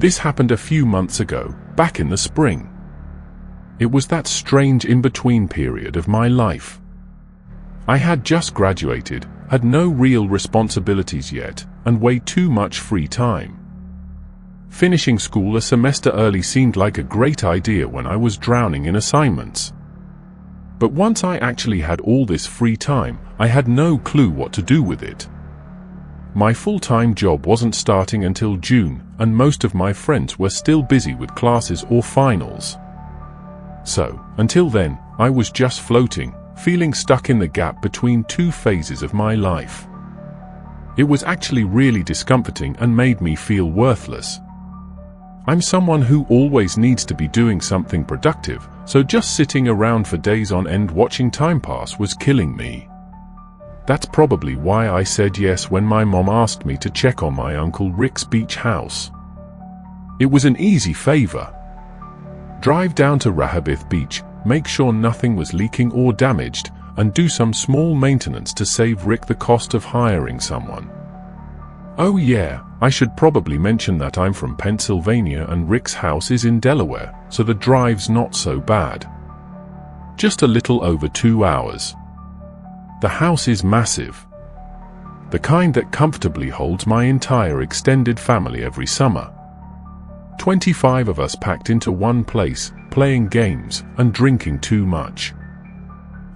This happened a few months ago, back in the spring. It was that strange in-between period of my life. I had just graduated, had no real responsibilities yet, and way too much free time. Finishing school a semester early seemed like a great idea when I was drowning in assignments. But once I actually had all this free time, I had no clue what to do with it. My full-time job wasn't starting until June, and most of my friends were still busy with classes or finals. So, until then, I was just floating, feeling stuck in the gap between two phases of my life. It was actually really discomforting and made me feel worthless. I'm someone who always needs to be doing something productive, so just sitting around for days on end watching time pass was killing me. That's probably why I said yes when my mom asked me to check on my Uncle Rick's beach house. It was an easy favor. Drive down to Rehoboth Beach, make sure nothing was leaking or damaged, and do some small maintenance to save Rick the cost of hiring someone. Oh yeah, I should probably mention that I'm from Pennsylvania and Rick's house is in Delaware, so the drive's not so bad. Just a little over 2 hours. The house is massive. The kind that comfortably holds my entire extended family every summer. 25 of us packed into one place, playing games and drinking too much.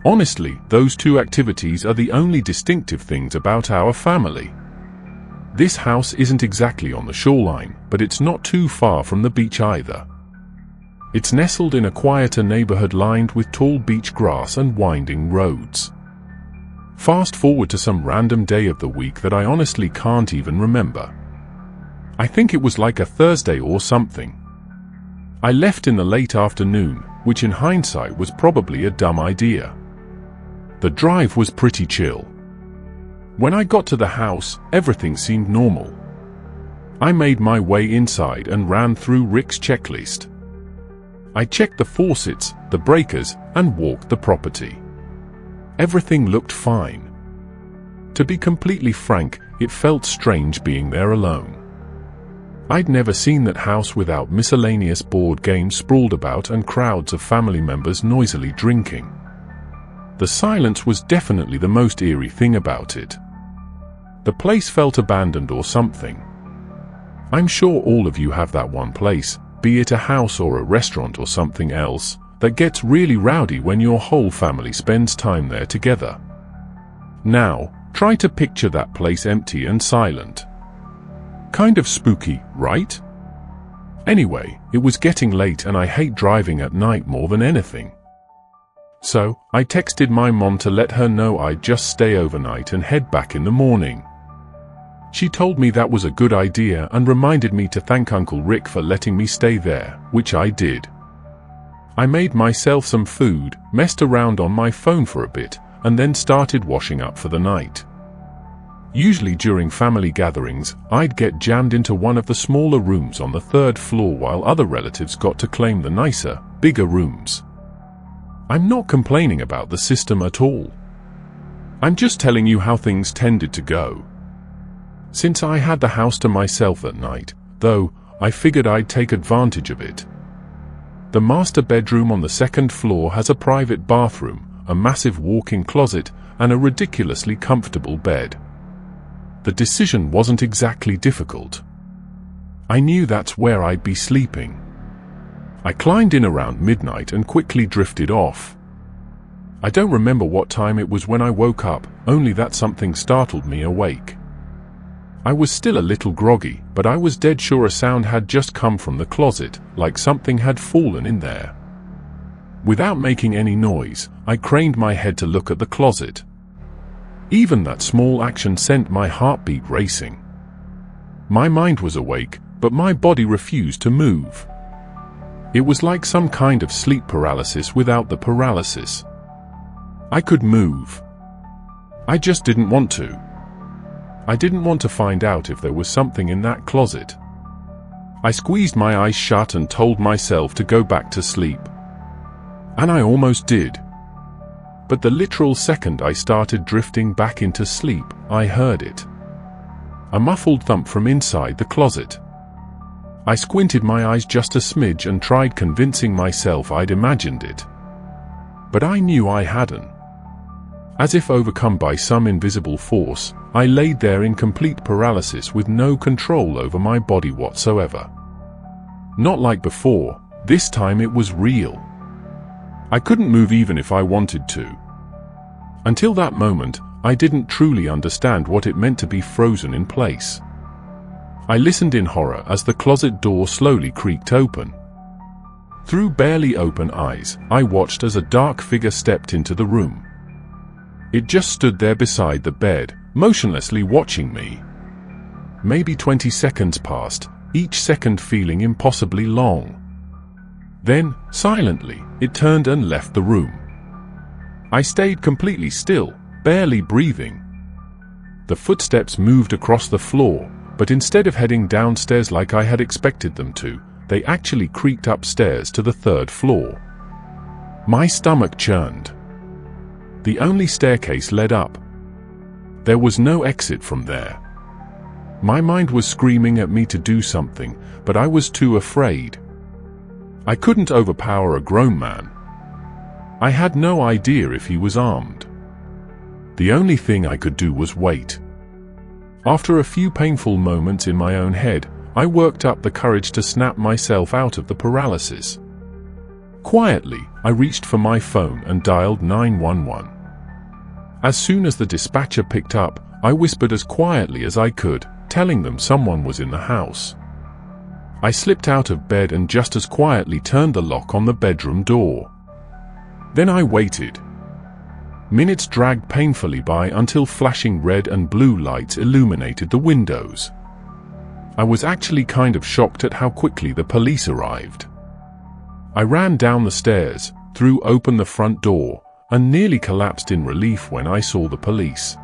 Honestly, those two activities are the only distinctive things about our family. This house isn't exactly on the shoreline, but it's not too far from the beach either. It's nestled in a quieter neighborhood lined with tall beach grass and winding roads. Fast forward to some random day of the week that I honestly can't even remember. I think it was like a Thursday or something. I left in the late afternoon, which in hindsight was probably a dumb idea. The drive was pretty chill. When I got to the house, everything seemed normal. I made my way inside and ran through Rick's checklist. I checked the faucets, the breakers, and walked the property. Everything looked fine. To be completely frank, it felt strange being there alone. I'd never seen that house without miscellaneous board games sprawled about and crowds of family members noisily drinking. The silence was definitely the most eerie thing about it. The place felt abandoned or something. I'm sure all of you have that one place, be it a house or a restaurant or something else, that gets really rowdy when your whole family spends time there together. Now, try to picture that place empty and silent. Kind of spooky, right? Anyway, it was getting late and I hate driving at night more than anything. So, I texted my mom to let her know I'd just stay overnight and head back in the morning. She told me that was a good idea and reminded me to thank Uncle Rick for letting me stay there, which I did. I made myself some food, messed around on my phone for a bit, and then started washing up for the night. Usually during family gatherings, I'd get jammed into one of the smaller rooms on the 3rd floor while other relatives got to claim the nicer, bigger rooms. I'm not complaining about the system at all. I'm just telling you how things tended to go. Since I had the house to myself at night, though, I figured I'd take advantage of it. The master bedroom on the 2nd floor has a private bathroom, a massive walk-in closet, and a ridiculously comfortable bed. The decision wasn't exactly difficult. I knew that's where I'd be sleeping. I climbed in around midnight and quickly drifted off. I don't remember what time it was when I woke up, only that something startled me awake. I was still a little groggy, but I was dead sure a sound had just come from the closet, like something had fallen in there. Without making any noise, I craned my head to look at the closet. Even that small action sent my heartbeat racing. My mind was awake, but my body refused to move. It was like some kind of sleep paralysis without the paralysis. I could move. I just didn't want to. I didn't want to find out if there was something in that closet. I squeezed my eyes shut and told myself to go back to sleep. And I almost did. But the literal second I started drifting back into sleep, I heard it. A muffled thump from inside the closet. I squinted my eyes just a smidge and tried convincing myself I'd imagined it. But I knew I hadn't. As if overcome by some invisible force, I laid there in complete paralysis with no control over my body whatsoever. Not like before, this time it was real. I couldn't move even if I wanted to. Until that moment, I didn't truly understand what it meant to be frozen in place. I listened in horror as the closet door slowly creaked open. Through barely open eyes, I watched as a dark figure stepped into the room. It just stood there beside the bed, motionlessly watching me. Maybe 20 seconds passed, each second feeling impossibly long. Then, silently, it turned and left the room. I stayed completely still, barely breathing. The footsteps moved across the floor, but instead of heading downstairs like I had expected them to, they actually creaked upstairs to the 3rd floor. My stomach churned. The only staircase led up. There was no exit from there. My mind was screaming at me to do something, but I was too afraid. I couldn't overpower a grown man. I had no idea if he was armed. The only thing I could do was wait. After a few painful moments in my own head, I worked up the courage to snap myself out of the paralysis. Quietly, I reached for my phone and dialed 911. As soon as the dispatcher picked up, I whispered as quietly as I could, telling them someone was in the house. I slipped out of bed and just as quietly turned the lock on the bedroom door. Then I waited. Minutes dragged painfully by until flashing red and blue lights illuminated the windows. I was actually kind of shocked at how quickly the police arrived. I ran down the stairs, threw open the front door, and nearly collapsed in relief when I saw the police.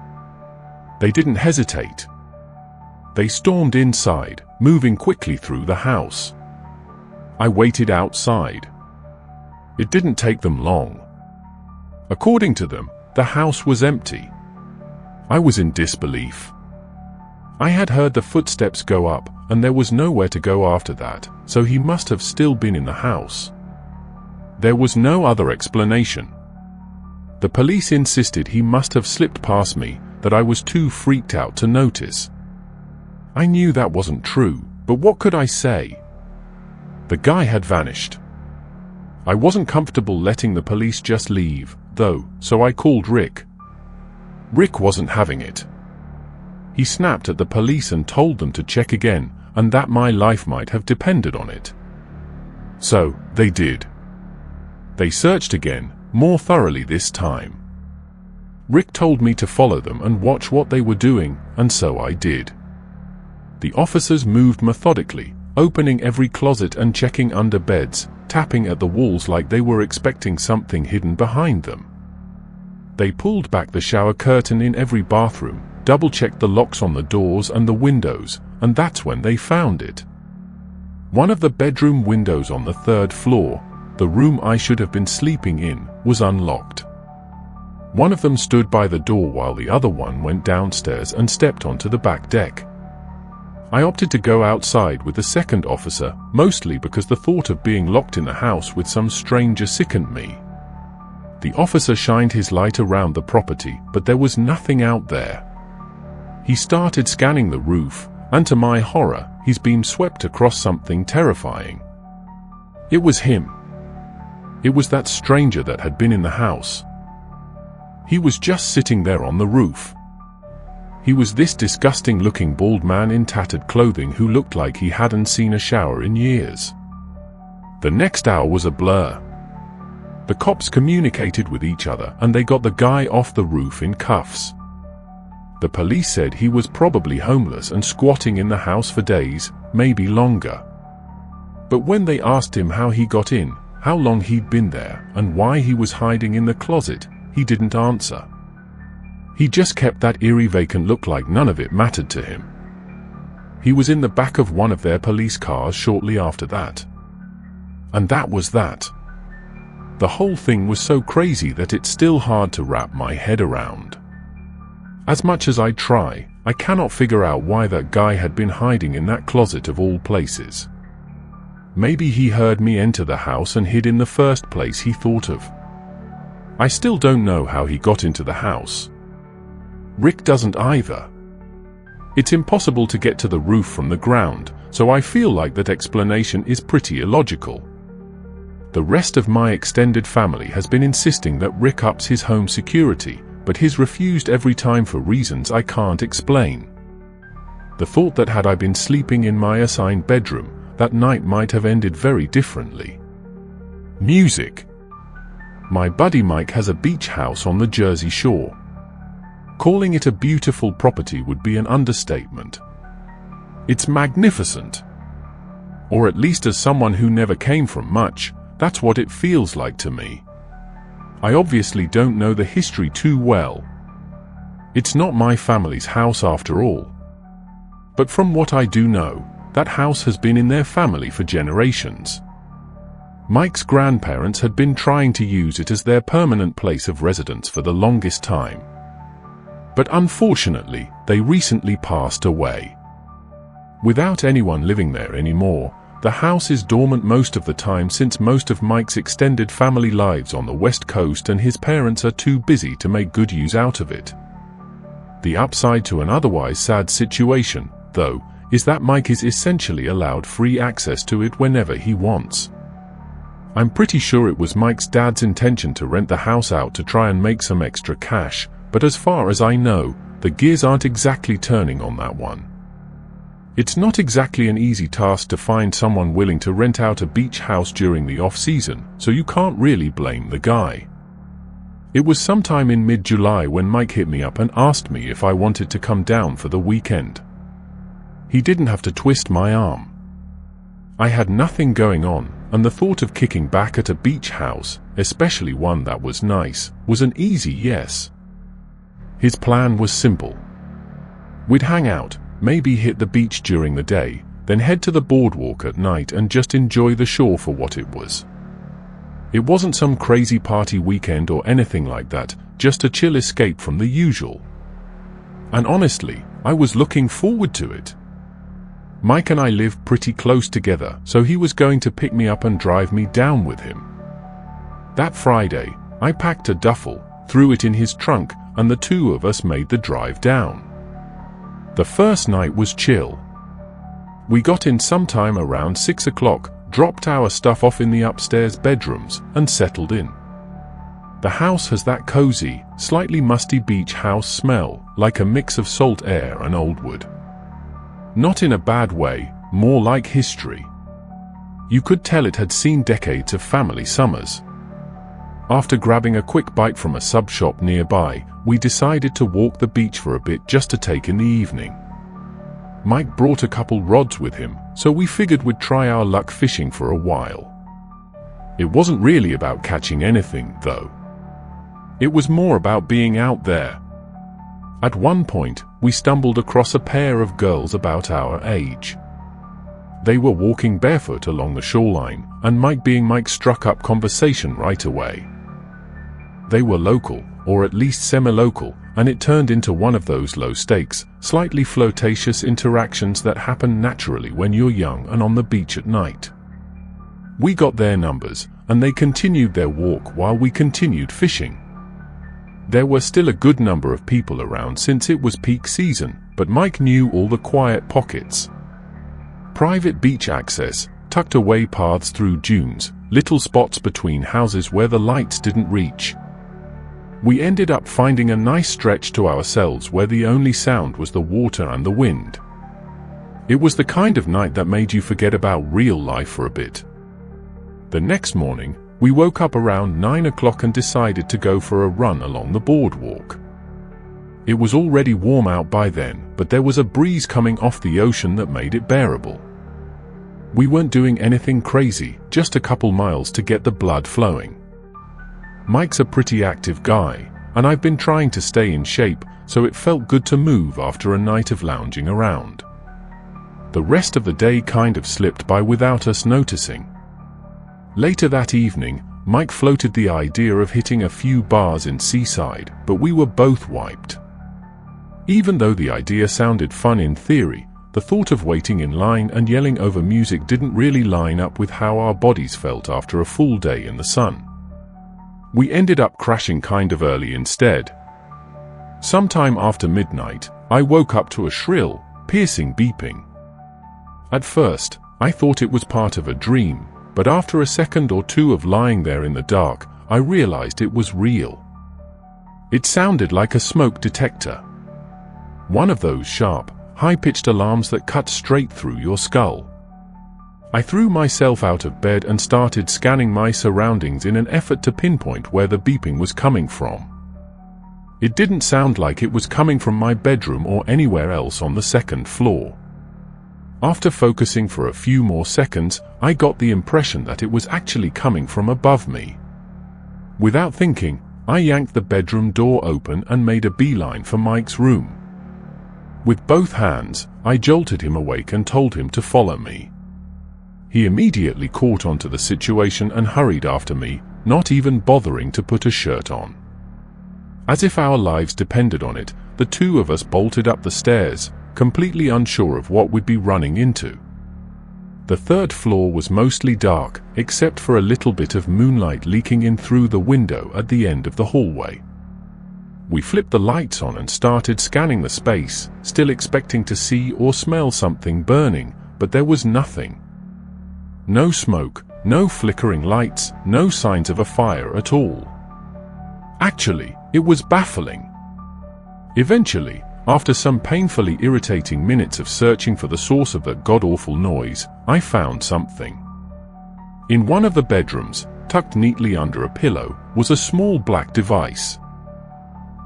They didn't hesitate. They stormed inside, moving quickly through the house. I waited outside. It didn't take them long. According to them, the house was empty. I was in disbelief. I had heard the footsteps go up, and there was nowhere to go after that, so he must have still been in the house. There was no other explanation. The police insisted he must have slipped past me, that I was too freaked out to notice. I knew that wasn't true, but what could I say? The guy had vanished. I wasn't comfortable letting the police just leave, though, so I called Rick. Rick wasn't having it. He snapped at the police and told them to check again, and that my life might have depended on it. So, they did. They searched again, more thoroughly this time. Rick told me to follow them and watch what they were doing, and so I did. The officers moved methodically, opening every closet and checking under beds, tapping at the walls like they were expecting something hidden behind them. They pulled back the shower curtain in every bathroom, double-checked the locks on the doors and the windows, and that's when they found it. One of the bedroom windows on the 3rd floor, the room I should have been sleeping in, was unlocked. One of them stood by the door while the other one went downstairs and stepped onto the back deck. I opted to go outside with the second officer, mostly because the thought of being locked in the house with some stranger sickened me. The officer shined his light around the property, but there was nothing out there. He started scanning the roof, and to my horror, his beam swept across something terrifying. It was him. It was that stranger that had been in the house. He was just sitting there on the roof. He was this disgusting-looking bald man in tattered clothing who looked like he hadn't seen a shower in years. The next hour was a blur. The cops communicated with each other and they got the guy off the roof in cuffs. The police said he was probably homeless and squatting in the house for days, maybe longer. But when they asked him how he got in, how long he'd been there, and why he was hiding in the closet, he didn't answer. He just kept that eerie vacant look like none of it mattered to him. He was in the back of one of their police cars shortly after that. And that was that. The whole thing was so crazy that it's still hard to wrap my head around. As much as I try, I cannot figure out why that guy had been hiding in that closet of all places. Maybe he heard me enter the house and hid in the first place he thought of. I still don't know how he got into the house. Rick doesn't either. It's impossible to get to the roof from the ground, so I feel like that explanation is pretty illogical. The rest of my extended family has been insisting that Rick ups his home security, but he's refused every time for reasons I can't explain. The thought that had I been sleeping in my assigned bedroom, that night might have ended very differently. Music. My buddy Mike has a beach house on the Jersey Shore. Calling it a beautiful property would be an understatement. It's magnificent. Or at least as someone who never came from much, that's what it feels like to me. I obviously don't know the history too well. It's not my family's house after all. But from what I do know, that house has been in their family for generations. Mike's grandparents had been trying to use it as their permanent place of residence for the longest time. But unfortunately, they recently passed away. Without anyone living there anymore, the house is dormant most of the time since most of Mike's extended family lives on the West Coast and his parents are too busy to make good use out of it. The upside to an otherwise sad situation, though, is that Mike is essentially allowed free access to it whenever he wants. I'm pretty sure it was Mike's dad's intention to rent the house out to try and make some extra cash, but as far as I know, the gears aren't exactly turning on that one. It's not exactly an easy task to find someone willing to rent out a beach house during the off-season, so you can't really blame the guy. It was sometime in mid-July when Mike hit me up and asked me if I wanted to come down for the weekend. He didn't have to twist my arm. I had nothing going on, and the thought of kicking back at a beach house, especially one that was nice, was an easy yes. His plan was simple. We'd hang out, maybe hit the beach during the day, then head to the boardwalk at night and just enjoy the shore for what it was. It wasn't some crazy party weekend or anything like that, just a chill escape from the usual. And honestly, I was looking forward to it. Mike and I live pretty close together, so he was going to pick me up and drive me down with him. That Friday, I packed a duffel, threw it in his trunk, and the two of us made the drive down. The first night was chill. We got in sometime around 6 o'clock, dropped our stuff off in the upstairs bedrooms, and settled in. The house has that cozy, slightly musty beach house smell, like a mix of salt air and old wood. Not in a bad way, more like history. You could tell it had seen decades of family summers. After grabbing a quick bite from a sub shop nearby, we decided to walk the beach for a bit just to take in the evening. Mike brought a couple rods with him, so we figured we'd try our luck fishing for a while. It wasn't really about catching anything, though. It was more about being out there. At one point, we stumbled across a pair of girls about our age. They were walking barefoot along the shoreline, and Mike being Mike struck up conversation right away. They were local, or at least semi-local, and it turned into one of those low-stakes, slightly flirtatious interactions that happen naturally when you're young and on the beach at night. We got their numbers, and they continued their walk while we continued fishing. There were still a good number of people around since it was peak season, but Mike knew all the quiet pockets. Private beach access, tucked away paths through dunes, little spots between houses where the lights didn't reach. We ended up finding a nice stretch to ourselves where the only sound was the water and the wind. It was the kind of night that made you forget about real life for a bit. The next morning, we woke up around 9 o'clock and decided to go for a run along the boardwalk. It was already warm out by then, but there was a breeze coming off the ocean that made it bearable. We weren't doing anything crazy, just a couple miles to get the blood flowing. Mike's a pretty active guy, and I've been trying to stay in shape, so it felt good to move after a night of lounging around. The rest of the day kind of slipped by without us noticing. Later that evening, Mike floated the idea of hitting a few bars in Seaside, but we were both wiped. Even though the idea sounded fun in theory, the thought of waiting in line and yelling over music didn't really line up with how our bodies felt after a full day in the sun. We ended up crashing kind of early instead. Sometime after midnight, I woke up to a shrill, piercing beeping. At first, I thought it was part of a dream, but after a second or two of lying there in the dark, I realized it was real. It sounded like a smoke detector. One of those sharp, high-pitched alarms that cut straight through your skull. I threw myself out of bed and started scanning my surroundings in an effort to pinpoint where the beeping was coming from. It didn't sound like it was coming from my bedroom or anywhere else on the second floor. After focusing for a few more seconds, I got the impression that it was actually coming from above me. Without thinking, I yanked the bedroom door open and made a beeline for Mike's room. With both hands, I jolted him awake and told him to follow me. He immediately caught onto the situation and hurried after me, not even bothering to put a shirt on. As if our lives depended on it, the two of us bolted up the stairs, completely unsure of what we'd be running into. The third floor was mostly dark, except for a little bit of moonlight leaking in through the window at the end of the hallway. We flipped the lights on and started scanning the space, still expecting to see or smell something burning, but there was nothing. No smoke, no flickering lights, no signs of a fire at all. Actually, it was baffling. Eventually, after some painfully irritating minutes of searching for the source of that god-awful noise, I found something. In one of the bedrooms, tucked neatly under a pillow, was a small black device.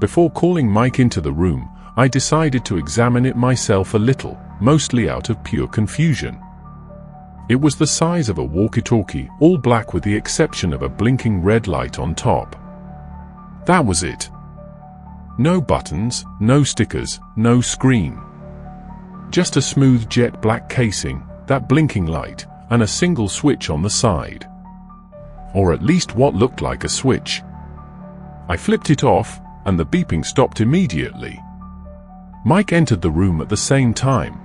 Before calling Mike into the room, I decided to examine it myself a little, mostly out of pure confusion. It was the size of a walkie-talkie, all black with the exception of a blinking red light on top. That was it. No buttons, no stickers, no screen. Just a smooth jet black casing, that blinking light, and a single switch on the side. Or at least what looked like a switch. I flipped it off, and the beeping stopped immediately. Mike entered the room at the same time.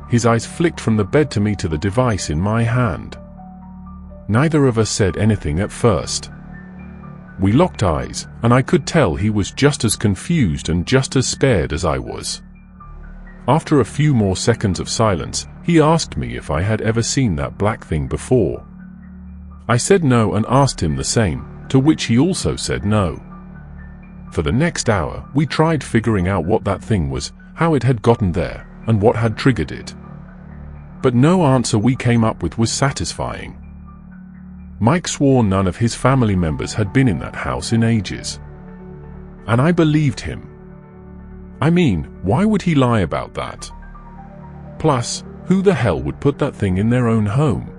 His eyes flicked from the bed to me to the device in my hand. Neither of us said anything at first. We locked eyes, and I could tell he was just as confused and just as scared as I was. After a few more seconds of silence, he asked me if I had ever seen that black thing before. I said no and asked him the same, to which he also said no. For the next hour, we tried figuring out what that thing was, how it had gotten there, and what had triggered it. But no answer we came up with was satisfying. Mike swore none of his family members had been in that house in ages. And I believed him. I mean, why would he lie about that? Plus, who the hell would put that thing in their own home?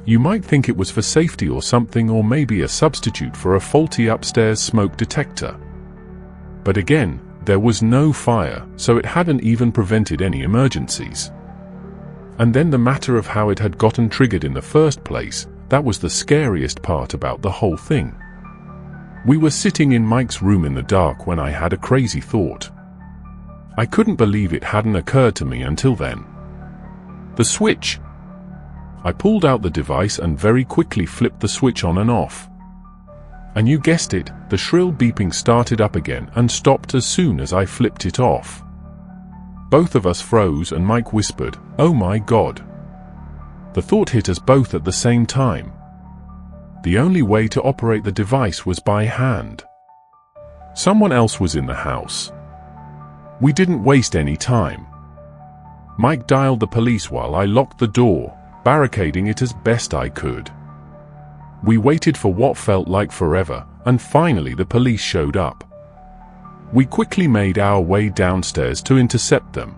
You might think it was for safety or something, or maybe a substitute for a faulty upstairs smoke detector. But again, there was no fire, so it hadn't even prevented any emergencies. And then the matter of how it had gotten triggered in the first place, that was the scariest part about the whole thing. We were sitting in Mike's room in the dark when I had a crazy thought. I couldn't believe it hadn't occurred to me until then. The switch! I pulled out the device and very quickly flipped the switch on and off. And you guessed it, the shrill beeping started up again and stopped as soon as I flipped it off. Both of us froze and Mike whispered, "Oh my God." The thought hit us both at the same time. The only way to operate the device was by hand. Someone else was in the house. We didn't waste any time. Mike dialed the police while I locked the door, barricading it as best I could. We waited for what felt like forever, and finally the police showed up. We quickly made our way downstairs to intercept them.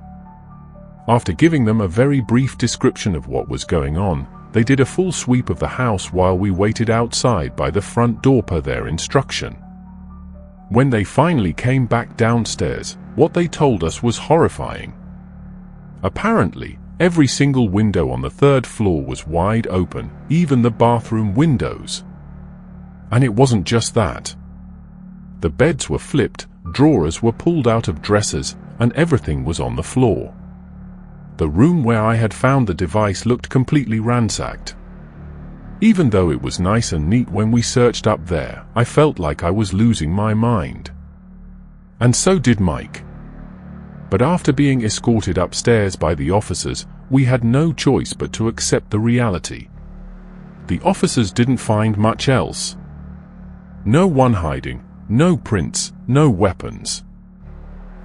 After giving them a very brief description of what was going on, they did a full sweep of the house while we waited outside by the front door per their instruction. When they finally came back downstairs, what they told us was horrifying. Apparently, every single window on the third floor was wide open, even the bathroom windows. And it wasn't just that. The beds were flipped, drawers were pulled out of dressers, and everything was on the floor. The room where I had found the device looked completely ransacked. Even though it was nice and neat when we searched up there, I felt like I was losing my mind. And so did Mike. But after being escorted upstairs by the officers, we had no choice but to accept the reality. The officers didn't find much else. No one hiding, no prints, no weapons.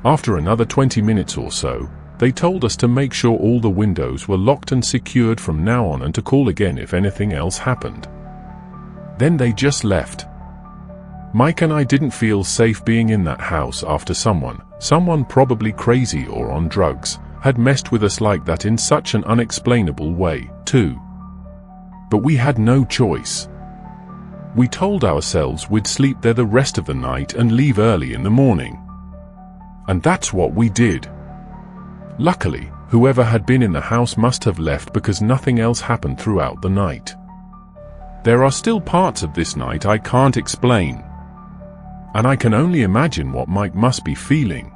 After another 20 minutes or so, they told us to make sure all the windows were locked and secured from now on and to call again if anything else happened. Then they just left. Mike and I didn't feel safe being in that house after someone probably crazy or on drugs, had messed with us like that in such an unexplainable way, too. But we had no choice. We told ourselves we'd sleep there the rest of the night and leave early in the morning. And that's what we did. Luckily, whoever had been in the house must have left because nothing else happened throughout the night. There are still parts of this night I can't explain. And I can only imagine what Mike must be feeling.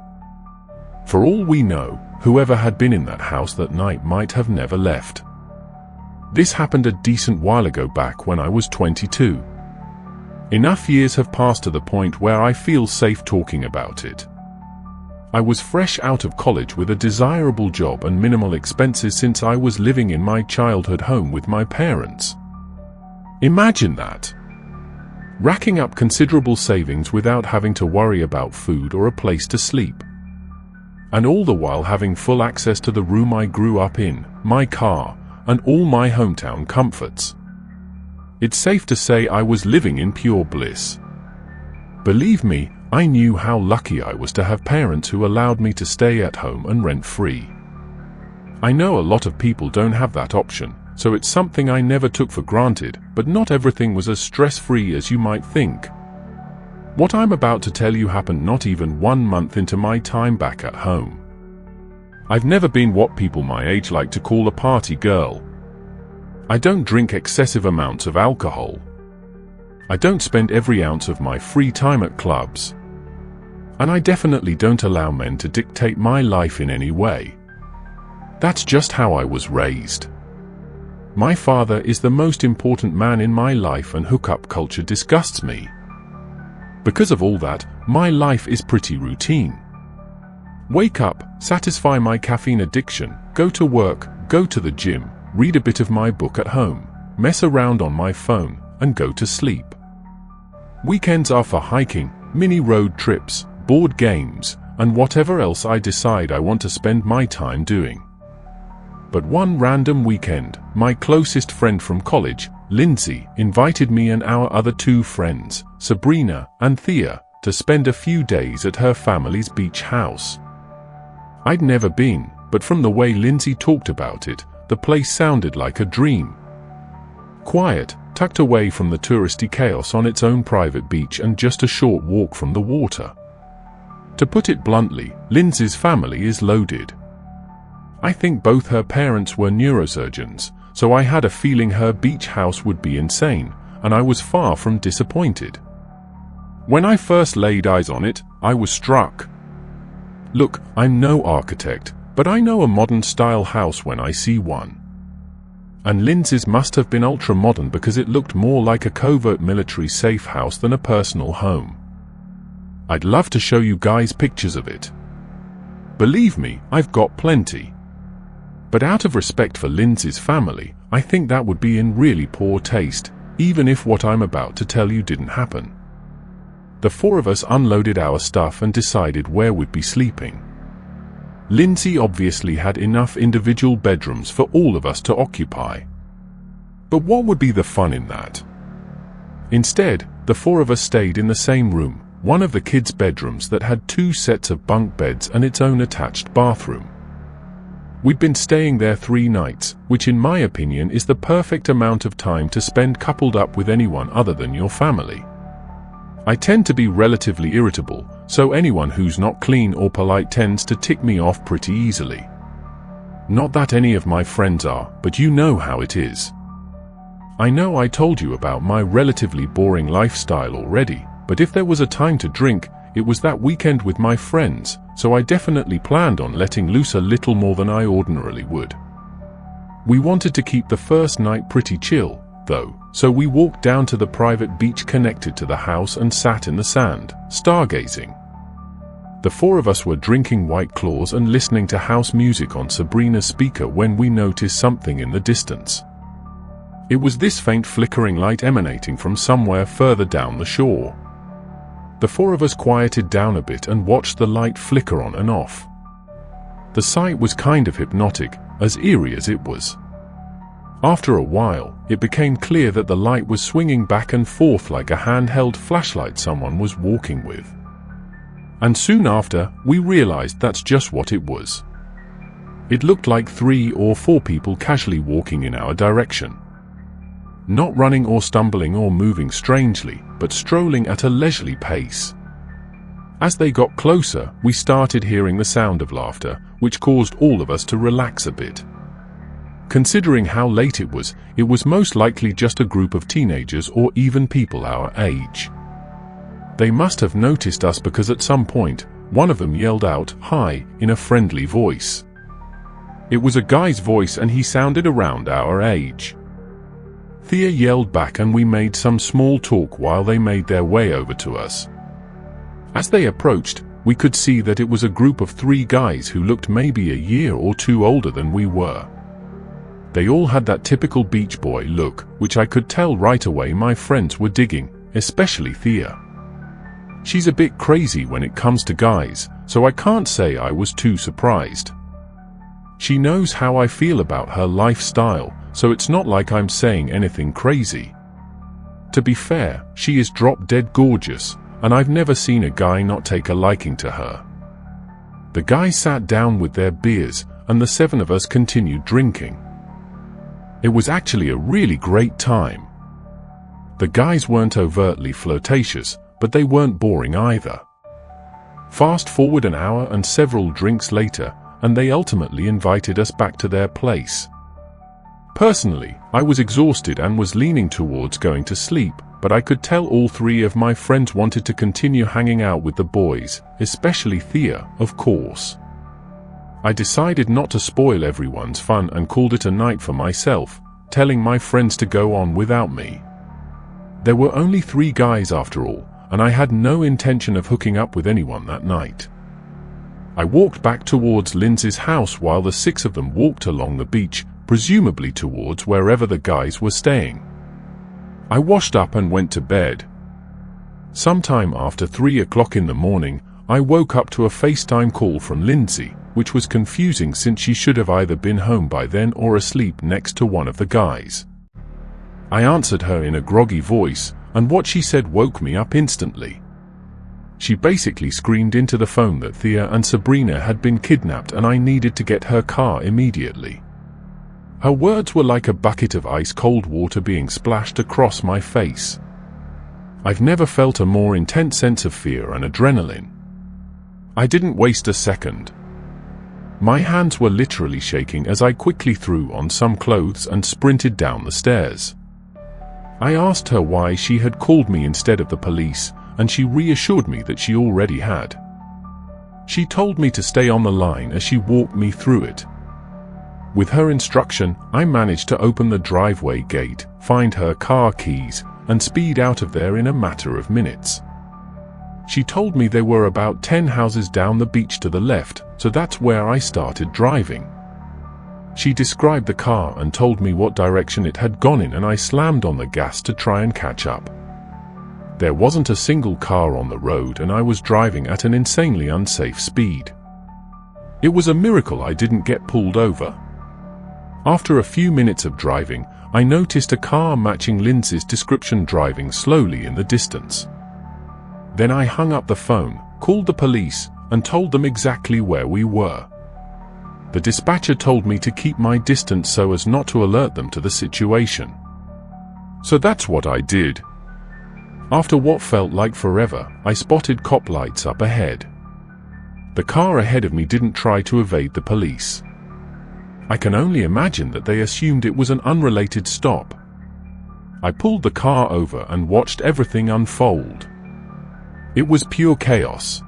For all we know, whoever had been in that house that night might have never left. This happened a decent while ago, back when I was 22. Enough years have passed to the point where I feel safe talking about it. I was fresh out of college with a desirable job and minimal expenses since I was living in my childhood home with my parents. Imagine that. Racking up considerable savings without having to worry about food or a place to sleep. And all the while having full access to the room I grew up in, my car, and all my hometown comforts. It's safe to say I was living in pure bliss. Believe me, I knew how lucky I was to have parents who allowed me to stay at home and rent-free. I know a lot of people don't have that option, so it's something I never took for granted, but not everything was as stress-free as you might think. What I'm about to tell you happened not even 1 month into my time back at home. I've never been what people my age like to call a party girl. I don't drink excessive amounts of alcohol. I don't spend every ounce of my free time at clubs. And I definitely don't allow men to dictate my life in any way. That's just how I was raised. My father is the most important man in my life, and hookup culture disgusts me. Because of all that, my life is pretty routine. Wake up, satisfy my caffeine addiction, go to work, go to the gym, read a bit of my book at home, mess around on my phone, and go to sleep. Weekends are for hiking, mini road trips, board games, and whatever else I decide I want to spend my time doing. But one random weekend, my closest friend from college, Lindsay, invited me and our other 2 friends, Sabrina and Thea, to spend a few days at her family's beach house. I'd never been, but from the way Lindsay talked about it, the place sounded like a dream. Quiet, tucked away from the touristy chaos on its own private beach and just a short walk from the water. To put it bluntly, Lindsay's family is loaded. I think both her parents were neurosurgeons, so I had a feeling her beach house would be insane, and I was far from disappointed. When I first laid eyes on it, I was struck. Look, I'm no architect, but I know a modern-style house when I see one. And Lindsay's must have been ultra-modern because it looked more like a covert military safe house than a personal home. I'd love to show you guys pictures of it. Believe me, I've got plenty. But out of respect for Lindsay's family, I think that would be in really poor taste, even if what I'm about to tell you didn't happen. The 4 of us unloaded our stuff and decided where we'd be sleeping. Lindsay obviously had enough individual bedrooms for all of us to occupy. But what would be the fun in that? Instead, the 4 of us stayed in the same room, one of the kids' bedrooms that had 2 sets of bunk beds and its own attached bathroom. We'd been staying there 3 nights, which in my opinion is the perfect amount of time to spend coupled up with anyone other than your family. I tend to be relatively irritable, so anyone who's not clean or polite tends to tick me off pretty easily. Not that any of my friends are, but you know how it is. I know I told you about my relatively boring lifestyle already, but if there was a time to drink, it was that weekend with my friends, so I definitely planned on letting loose a little more than I ordinarily would. We wanted to keep the first night pretty chill, though, so we walked down to the private beach connected to the house and sat in the sand, stargazing. The four of us were drinking White Claws and listening to house music on Sabrina's speaker when we noticed something in the distance. It was this faint flickering light emanating from somewhere further down the shore. The four of us quieted down a bit and watched the light flicker on and off. The sight was kind of hypnotic, as eerie as it was. After a while, it became clear that the light was swinging back and forth like a handheld flashlight someone was walking with. And soon after, we realized that's just what it was. It looked like 3 or 4 people casually walking in our direction. Not running or stumbling or moving strangely, but strolling at a leisurely pace. As they got closer, we started hearing the sound of laughter, which caused all of us to relax a bit. Considering how late it was most likely just a group of teenagers or even people our age. They must have noticed us because at some point, one of them yelled out, "Hi," in a friendly voice. It was a guy's voice and he sounded around our age. Thea yelled back and we made some small talk while they made their way over to us. As they approached, we could see that it was a group of 3 guys who looked maybe a year or 2 older than we were. They all had that typical beach boy look, which I could tell right away my friends were digging, especially Thea. She's a bit crazy when it comes to guys, so I can't say I was too surprised. She knows how I feel about her lifestyle, so it's not like I'm saying anything crazy. To be fair, she is drop-dead gorgeous, and I've never seen a guy not take a liking to her. The guys sat down with their beers, and the 7 of us continued drinking. It was actually a really great time. The guys weren't overtly flirtatious, but they weren't boring either. Fast forward an hour and several drinks later, and they ultimately invited us back to their place. Personally, I was exhausted and was leaning towards going to sleep, but I could tell all 3 of my friends wanted to continue hanging out with the boys, especially Thea, of course. I decided not to spoil everyone's fun and called it a night for myself, telling my friends to go on without me. There were only 3 guys after all, and I had no intention of hooking up with anyone that night. I walked back towards Lindsay's house while the 6 of them walked along the beach, presumably towards wherever the guys were staying. I washed up and went to bed. Sometime after 3 o'clock in the morning, I woke up to a FaceTime call from Lindsay, which was confusing since she should have either been home by then or asleep next to one of the guys. I answered her in a groggy voice, and what she said woke me up instantly. She basically screamed into the phone that Thea and Sabrina had been kidnapped and I needed to get her car immediately. Her words were like a bucket of ice-cold water being splashed across my face. I've never felt a more intense sense of fear and adrenaline. I didn't waste a second. My hands were literally shaking as I quickly threw on some clothes and sprinted down the stairs. I asked her why she had called me instead of the police, and she reassured me that she already had. She told me to stay on the line as she walked me through it. With her instruction, I managed to open the driveway gate, find her car keys, and speed out of there in a matter of minutes. She told me they were about 10 houses down the beach to the left, so that's where I started driving. She described the car and told me what direction it had gone in, and I slammed on the gas to try and catch up. There wasn't a single car on the road and I was driving at an insanely unsafe speed. It was a miracle I didn't get pulled over. After a few minutes of driving, I noticed a car matching Lindsay's description driving slowly in the distance. Then I hung up the phone, called the police, and told them exactly where we were. The dispatcher told me to keep my distance so as not to alert them to the situation. So that's what I did. After what felt like forever, I spotted cop lights up ahead. The car ahead of me didn't try to evade the police. I can only imagine that they assumed it was an unrelated stop. I pulled the car over and watched everything unfold. It was pure chaos.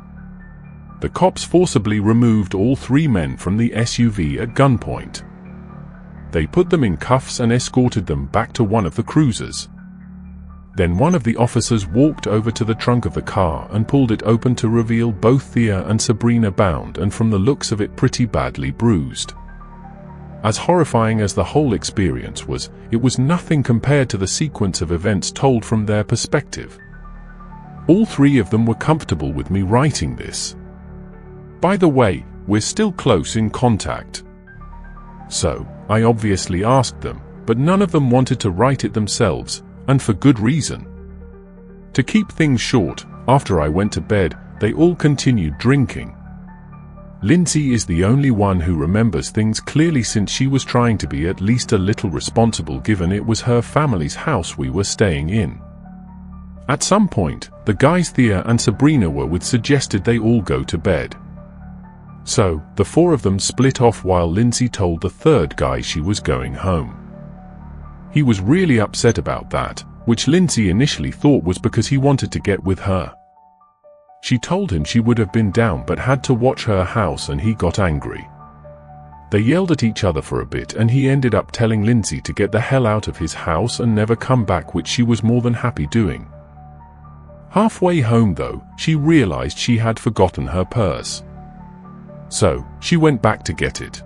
The cops forcibly removed all 3 men from the SUV at gunpoint. They put them in cuffs and escorted them back to one of the cruisers. Then one of the officers walked over to the trunk of the car and pulled it open to reveal both Thea and Sabrina bound and, from the looks of it, pretty badly bruised. As horrifying as the whole experience was, it was nothing compared to the sequence of events told from their perspective. All 3 of them were comfortable with me writing this. By the way, we're still close in contact. So, I obviously asked them, but none of them wanted to write it themselves, and for good reason. To keep things short, after I went to bed, they all continued drinking. Lindsay is the only one who remembers things clearly, since she was trying to be at least a little responsible, given it was her family's house we were staying in. At some point, the guys Thea and Sabrina were with suggested they all go to bed. So, the 4 of them split off while Lindsay told the 3rd guy she was going home. He was really upset about that, which Lindsay initially thought was because he wanted to get with her. She told him she would have been down but had to watch her house, and he got angry. They yelled at each other for a bit, and he ended up telling Lindsay to get the hell out of his house and never come back, which she was more than happy doing. Halfway home though, she realized she had forgotten her purse. So, she went back to get it.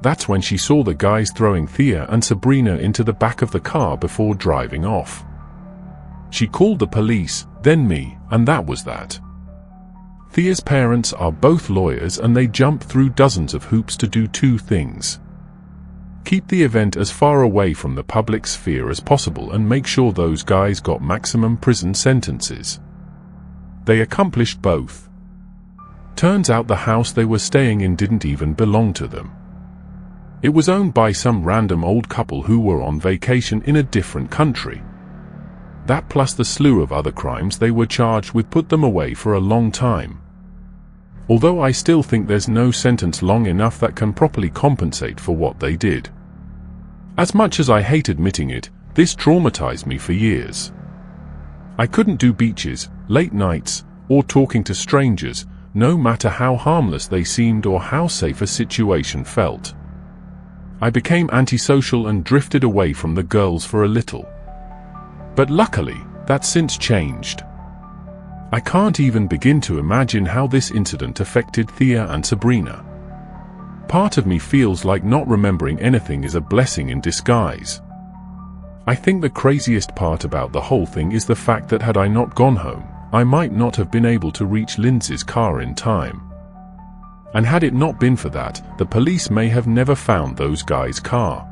That's when she saw the guys throwing Thea and Sabrina into the back of the car before driving off. She called the police, then me, and that was that. Thea's parents are both lawyers, and they jumped through dozens of hoops to do 2 things. Keep the event as far away from the public sphere as possible and make sure those guys got maximum prison sentences. They accomplished both. Turns out the house they were staying in didn't even belong to them. It was owned by some random old couple who were on vacation in a different country. That, plus the slew of other crimes they were charged with, put them away for a long time. Although I still think there's no sentence long enough that can properly compensate for what they did. As much as I hate admitting it, this traumatized me for years. I couldn't do beaches, late nights, or talking to strangers, no matter how harmless they seemed or how safe a situation felt. I became antisocial and drifted away from the girls for a little. But luckily, that's since changed. I can't even begin to imagine how this incident affected Thea and Sabrina. Part of me feels like not remembering anything is a blessing in disguise. I think the craziest part about the whole thing is the fact that had I not gone home, I might not have been able to reach Lindsay's car in time. And had it not been for that, the police may have never found those guys' car.